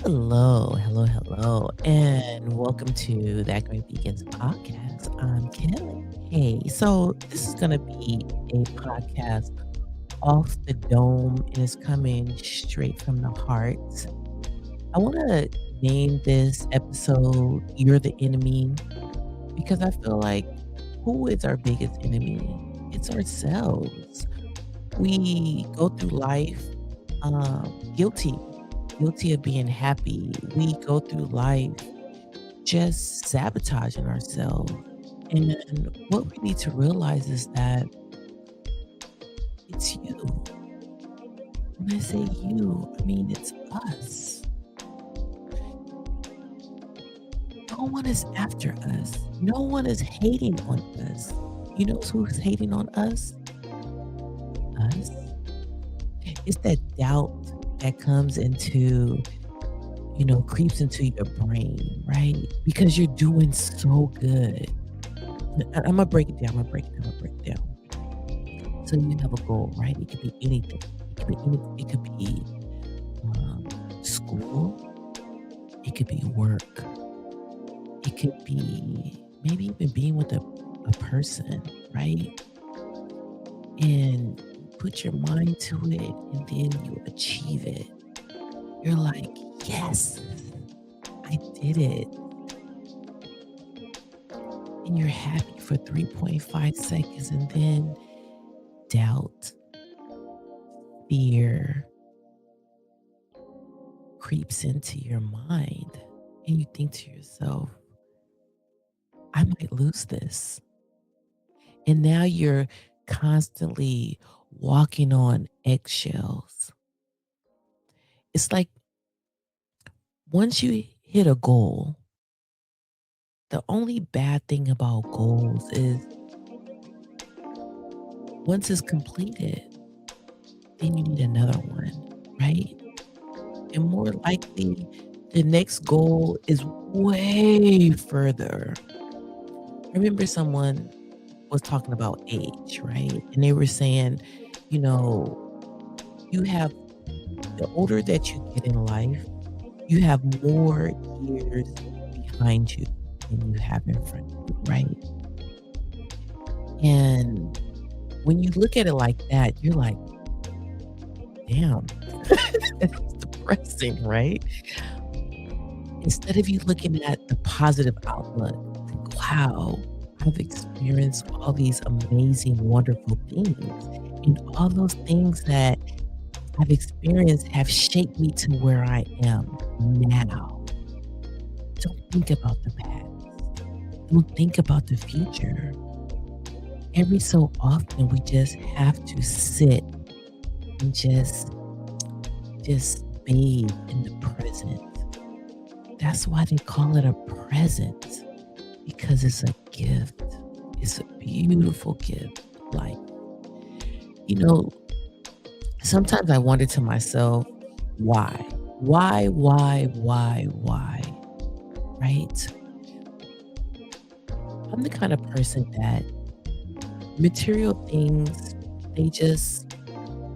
Hello, hello, hello, and welcome to That Great Begins podcast. I'm Kelly. Hey, so this is going to be a podcast off the dome and it's coming straight from the heart. I want to name this episode You're the Enemy because I feel like who is our biggest enemy? It's ourselves. We go through life guilty of being happy. We go through life just sabotaging ourselves. And what we need to realize is that it's you. When I say you, I mean it's us. No one is after us. No one is hating on us. You know who's hating on us? Us. It's that doubt that comes into, creeps into your brain, right? Because you're doing so good. I'm gonna break it down. I'm gonna break it down. So you have a goal, right? It could be anything. It could be anything. It could be school. It could be work. It could be maybe even being with a person, right? And you put your mind to it, and then you achieve it. You're like, yes, I did it. And you're happy for 3.5 seconds, and then doubt, fear creeps into your mind. And you think to yourself, I might lose this. And now you're constantly walking on eggshells. It's like once you hit a goal, the only bad thing about goals is once it's completed, then you need another one, right? And more likely, the next goal is way further. I remember someone was talking about age, right? And they were saying, you know, you have the older that you get in life, you have more years behind you than you have in front of you, right? And when you look at it like that, you're like, damn, it's depressing, right? Instead of you looking at the positive outlook, like, wow, I've experienced all these amazing, wonderful things. And all those things that I've experienced have shaped me to where I am now. Don't think about the past. Don't think about the future. Every so often, we just have to sit and just bathe in the present. That's why they call it a present, because it's a gift. It's a beautiful gift. Like, you know, sometimes I wonder to myself, why? Why? Right? I'm the kind of person that material things,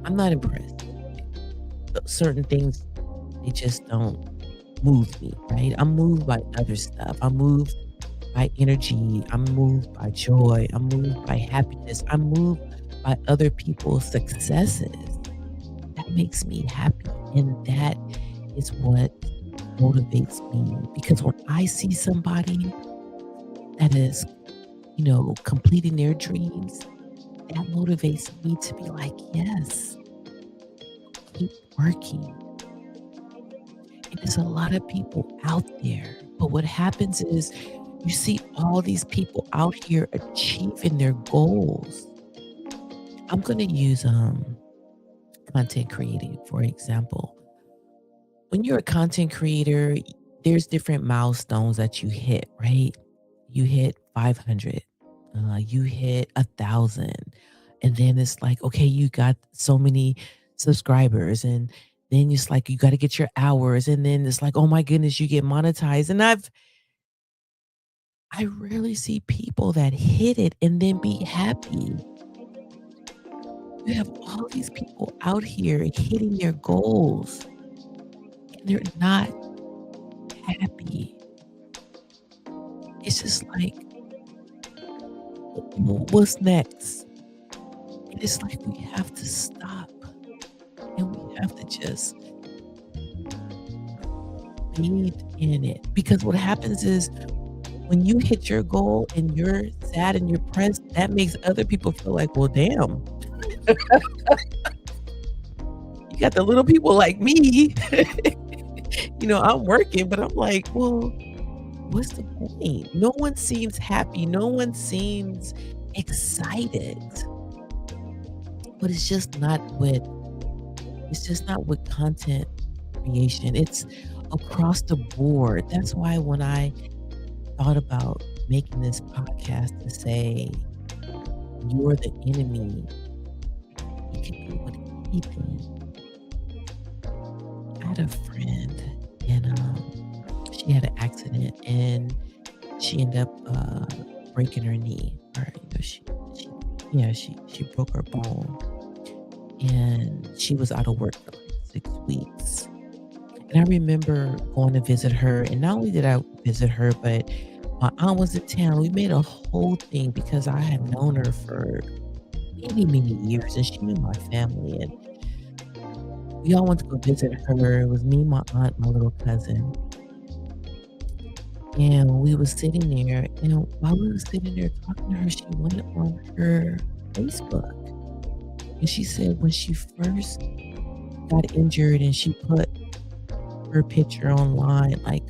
I'm not impressed. Certain things, they just don't move me, right? I'm moved by other stuff. I'm moved by energy. I'm moved by joy. I'm moved by happiness. I'm moved by other people's successes. That makes me happy. And that is what motivates me. Because when I see somebody that is, completing their dreams, that motivates me to be like, yes, keep working. And there's a lot of people out there. But what happens is you see all these people out here achieving their goals. I'm going to use content creating, for example. When you're a content creator, there's different milestones that you hit, right? You hit 500, you hit 1,000. And then it's like, okay, you got so many subscribers. And then it's like, you got to get your hours. And then it's like, oh my goodness, you get monetized. And I rarely see people that hit it and then be happy. You have all these people out here hitting their goals and they're not. happy. It's just like, what's next? And it's like we have to stop and we have to just bathe in it. Because what happens is when you hit your goal and you're sad and you're pressed, that makes other people feel like, well, damn, you got the little people like me. I'm working, but I'm like, well, what's the point? No one seems happy. No one seems excited. But it's just not with content creation. It's across the board. That's why when I thought about making this podcast to say you're the enemy, it could be with anything. I had a friend and she had an accident and she ended up breaking her knee. Or she yeah, she broke her bone and she was out of work for like 6 weeks. And I remember going to visit her, and not only did I visit her, but my aunt was in town. We made a whole thing because I had known her for many, many years, and she knew my family. And we all went to go visit her. It was me, my aunt, my little cousin. And we was sitting there, and while we were sitting there talking to her, she went on her Facebook. And she said when she first got injured and she put her picture online, like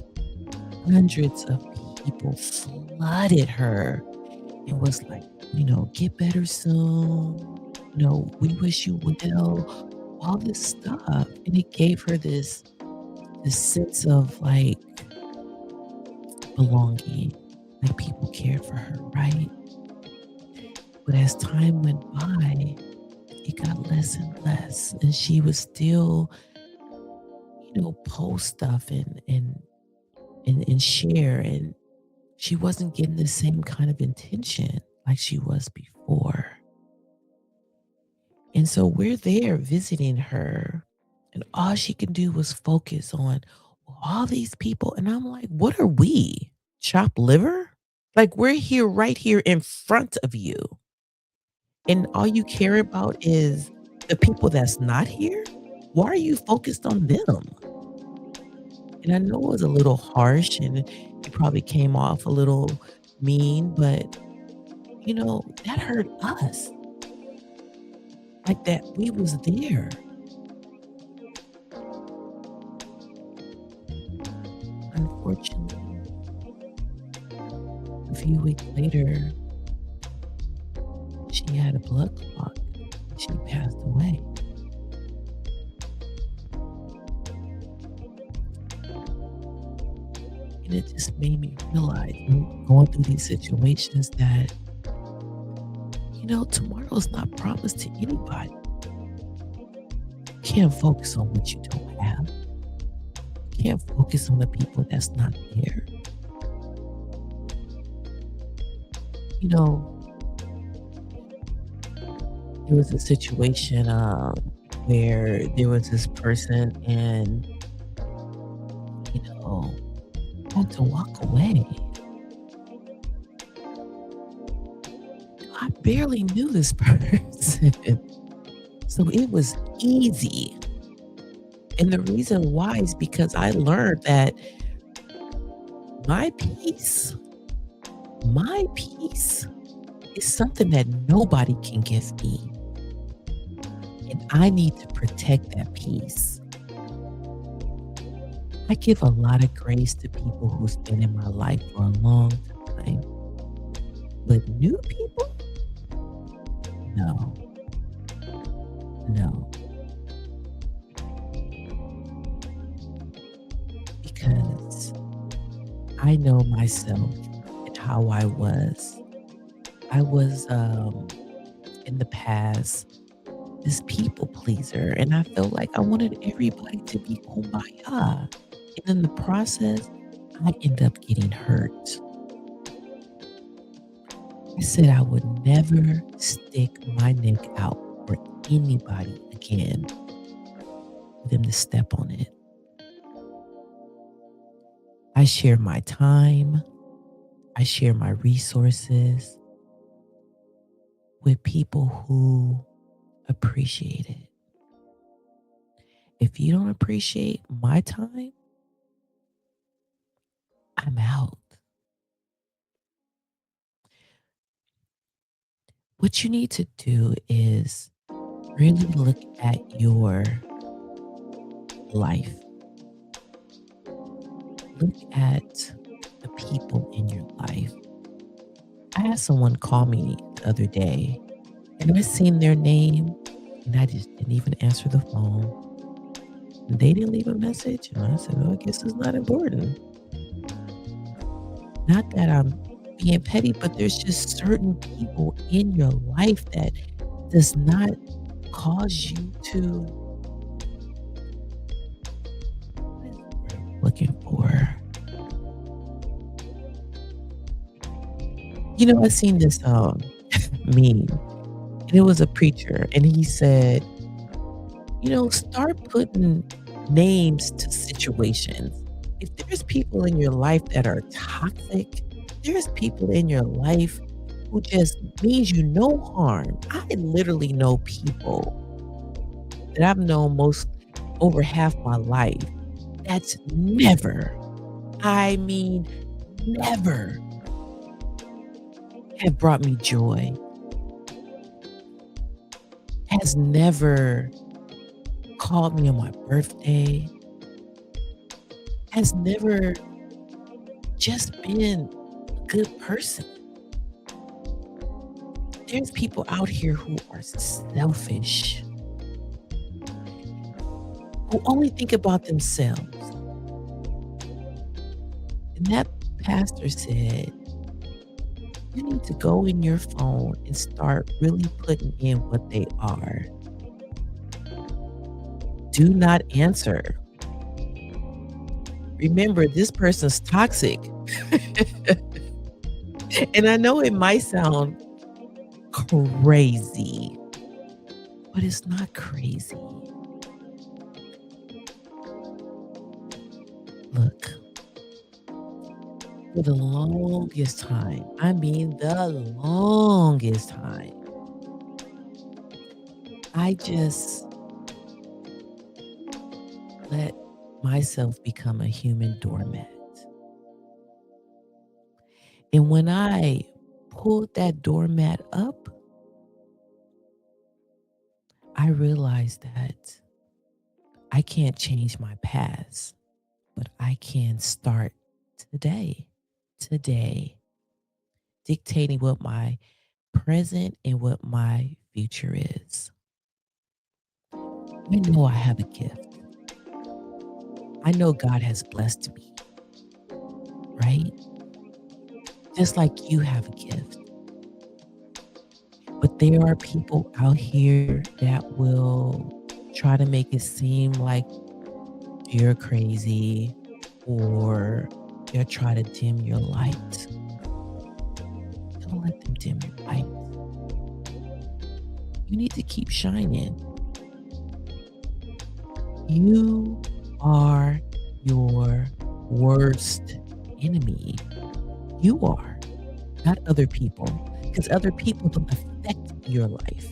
hundreds of people flooded her and was like, get better soon. We wish you well, all this stuff. And it gave her this sense of like belonging, like people cared for her, right? But as time went by, it got less and less. And she was still, post stuff and share. And she wasn't getting the same kind of attention like she was before. And so we're there visiting her, and all she can do was focus on all these people. And I'm like, what are we? Chopped liver? Like, we're here, right here in front of you. And all you care about is the people that's not here? Why are you focused on them? And I know it was a little harsh and it probably came off a little mean, but that hurt us. Like that we was there. Unfortunately, a few weeks later, she had a blood clot. She passed away. And it just made me realize, going through these situations, that, tomorrow's not promised to anybody. You can't focus on what you don't have. You can't focus on the people that's not there. There was a situation where there was this person and, had to walk away. I barely knew this person. So it was easy. And the reason why is because I learned that my peace, my peace is something that nobody can give me. And I need to protect that peace. I give a lot of grace to people who's been in my life for a long time. But new people? No. No. Because I know myself and how I was. I was in the past this people pleaser, and I felt like I wanted everybody to be kumbaya. And in the process, I end up getting hurt. I said I would never stick my neck out for anybody again for them to step on it. I share my time, I share my resources with people who appreciate it. If you don't appreciate my time, I'm out. What you need to do is really look at your life. Look at the people in your life. I had someone call me the other day, and I seen their name, and I just didn't even answer the phone. They didn't leave a message, and I said, "Well, I guess it's not important." Not that I'm being petty, but there's just certain people in your life that does not cause you to what is the word I'm looking for? I seen this meme, and it was a preacher, and he said, start putting names to situations. If there's people in your life that are toxic, there's people in your life who just means you no harm. I literally know people that I've known most over half my life that's never, I mean, never have brought me joy, has never called me on my birthday, has never just been a good person. There's people out here who are selfish, who only think about themselves. And that pastor said, you need to go in your phone and start really putting in what they are. Do not answer. Remember, this person's toxic. And I know it might sound crazy, but it's not crazy. Look, for the longest time, I mean the longest time, I just let myself become a human doormat. And when I pulled that doormat up, I realized that I can't change my past, but I can start today, today, dictating what my present and what my future is. I know I have a gift. I know God has blessed me, right? Just like you have a gift. But there are people out here that will try to make it seem like you're crazy or they'll try to dim your light. Don't let them dim your light. You need to keep shining. You are your worst enemy. You are, not other people, because other people don't affect your life.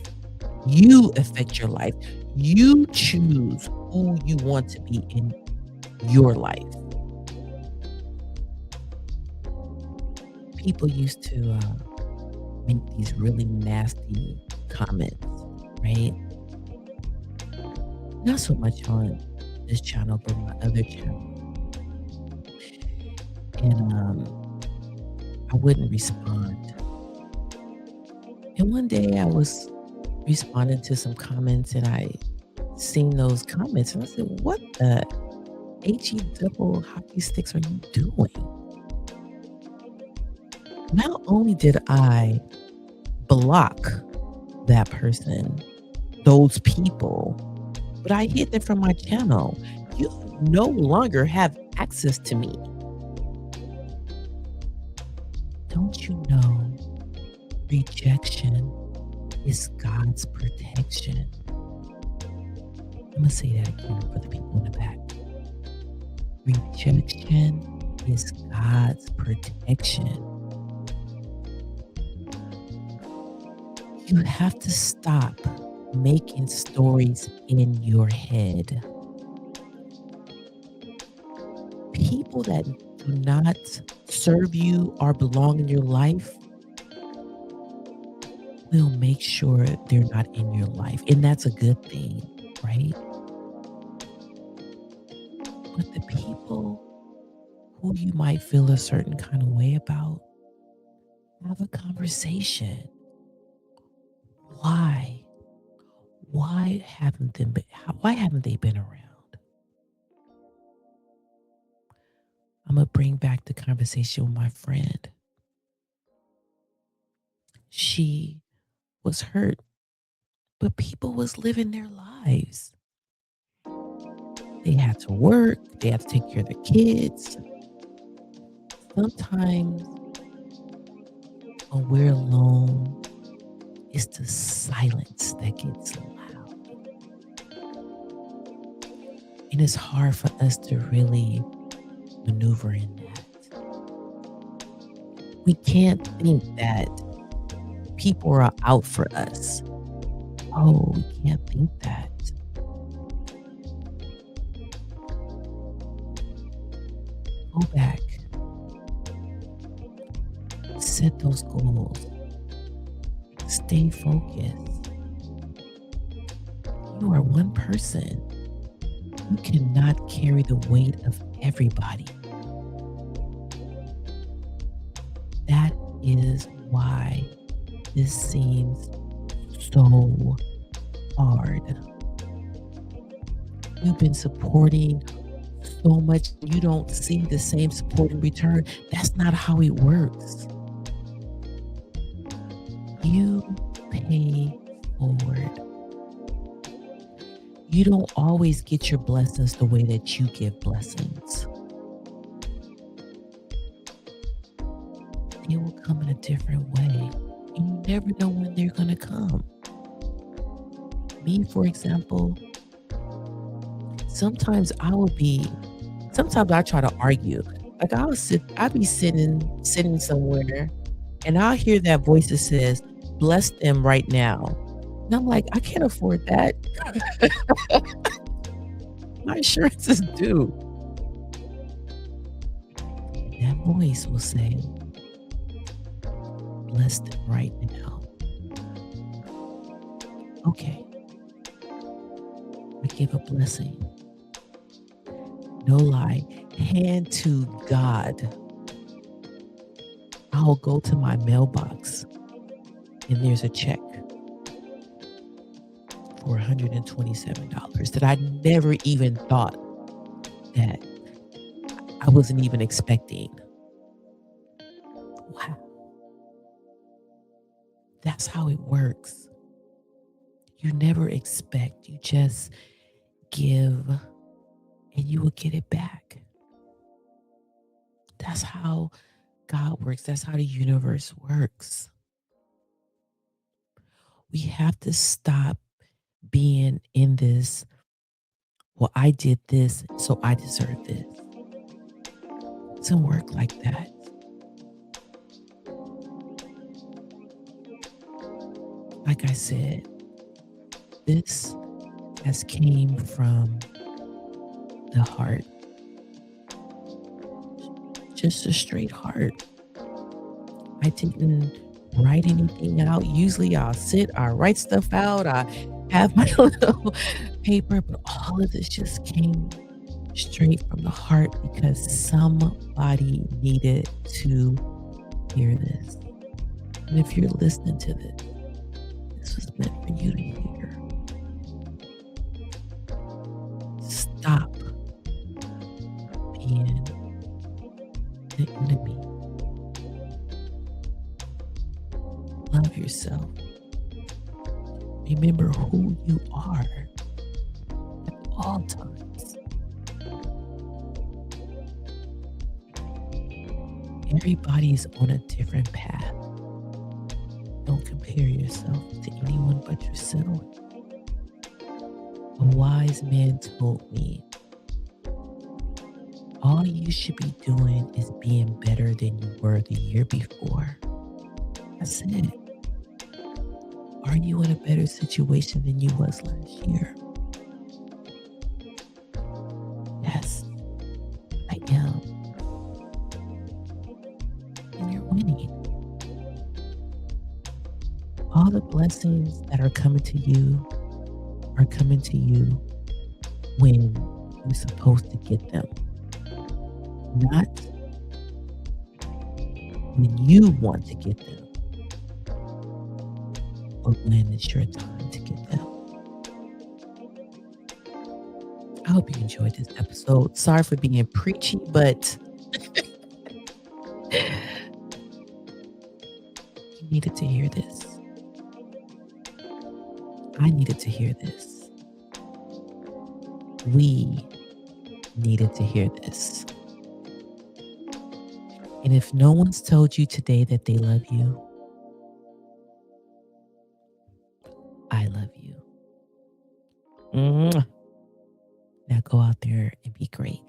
You affect your life. You choose who you want to be in your life. People used to make these really nasty comments, right? Not so much on this channel, but my other channel. And I wouldn't respond. And one day I was responding to some comments and I seen those comments and I said, what the HE double hockey sticks are you doing? Not only did I block that person, those people, but I hid them from my channel. You no longer have access to me. Don't you know rejection is God's protection? I'm going to say that again for the people in the back. Rejection is God's protection. You have to stop making stories in your head. People that do not serve you or belong in your life will make sure they're not in your life. And that's a good thing, right? But the people who you might feel a certain kind of way about, have a conversation. Why? Why haven't they been around? I'm gonna bring back the conversation with my friend. She was hurt, but people was living their lives. They had to work, they had to take care of their kids. Sometimes when we're alone, it's the silence that gets loud. And it's hard for us to really maneuver in that. We can't think that people are out for us. Oh, we can't think that. Go back. Set those goals. Stay focused. You are one person. You cannot carry the weight of everybody. That is why this seems so hard. You've been supporting so much, you don't see the same support in return. That's not how it works. You pay forward. You don't always get your blessings the way that you give blessings. They will come in a different way. And you never know when they're going to come. Me, for example, sometimes I try to argue. Like I'll be sitting somewhere and I'll hear that voice that says, bless them right now. And I'm like, I can't afford that. My insurance is due. That voice will say, bless them right now. Okay. I give a blessing. No lie. Hand to God. I'll go to my mailbox and there's a check for $127 that I never even thought that I wasn't even expecting. Wow. That's how it works. You never expect. You just give and you will get it back. That's how God works. That's how the universe works. We have to stop being in this, well, I did this, so I deserve this. It doesn't work like that. Like I said, this has came from the heart. Just a straight heart. I didn't write anything out. Usually I'll write stuff out. I have my little paper, but all of this just came straight from the heart because somebody needed to hear this. And if you're listening to this was meant for you to hear. Stop being the enemy. Love yourself. Remember who you are at all times. Everybody's on a different path. Don't compare yourself to anyone but yourself. A wise man told me, All you should be doing is being better than you were the year before. That's it. Are you in a better situation than you was last year? Yes, I am. And you're winning. All the blessings that are coming to you when you're supposed to get them, not when you want to get them, but when it's your time to get them. I hope you enjoyed this episode. Sorry for being preachy, but you needed to hear this. I needed to hear this. We needed to hear this. And if no one's told you today that they love you, I love you. Mwah. Now go out there and be great.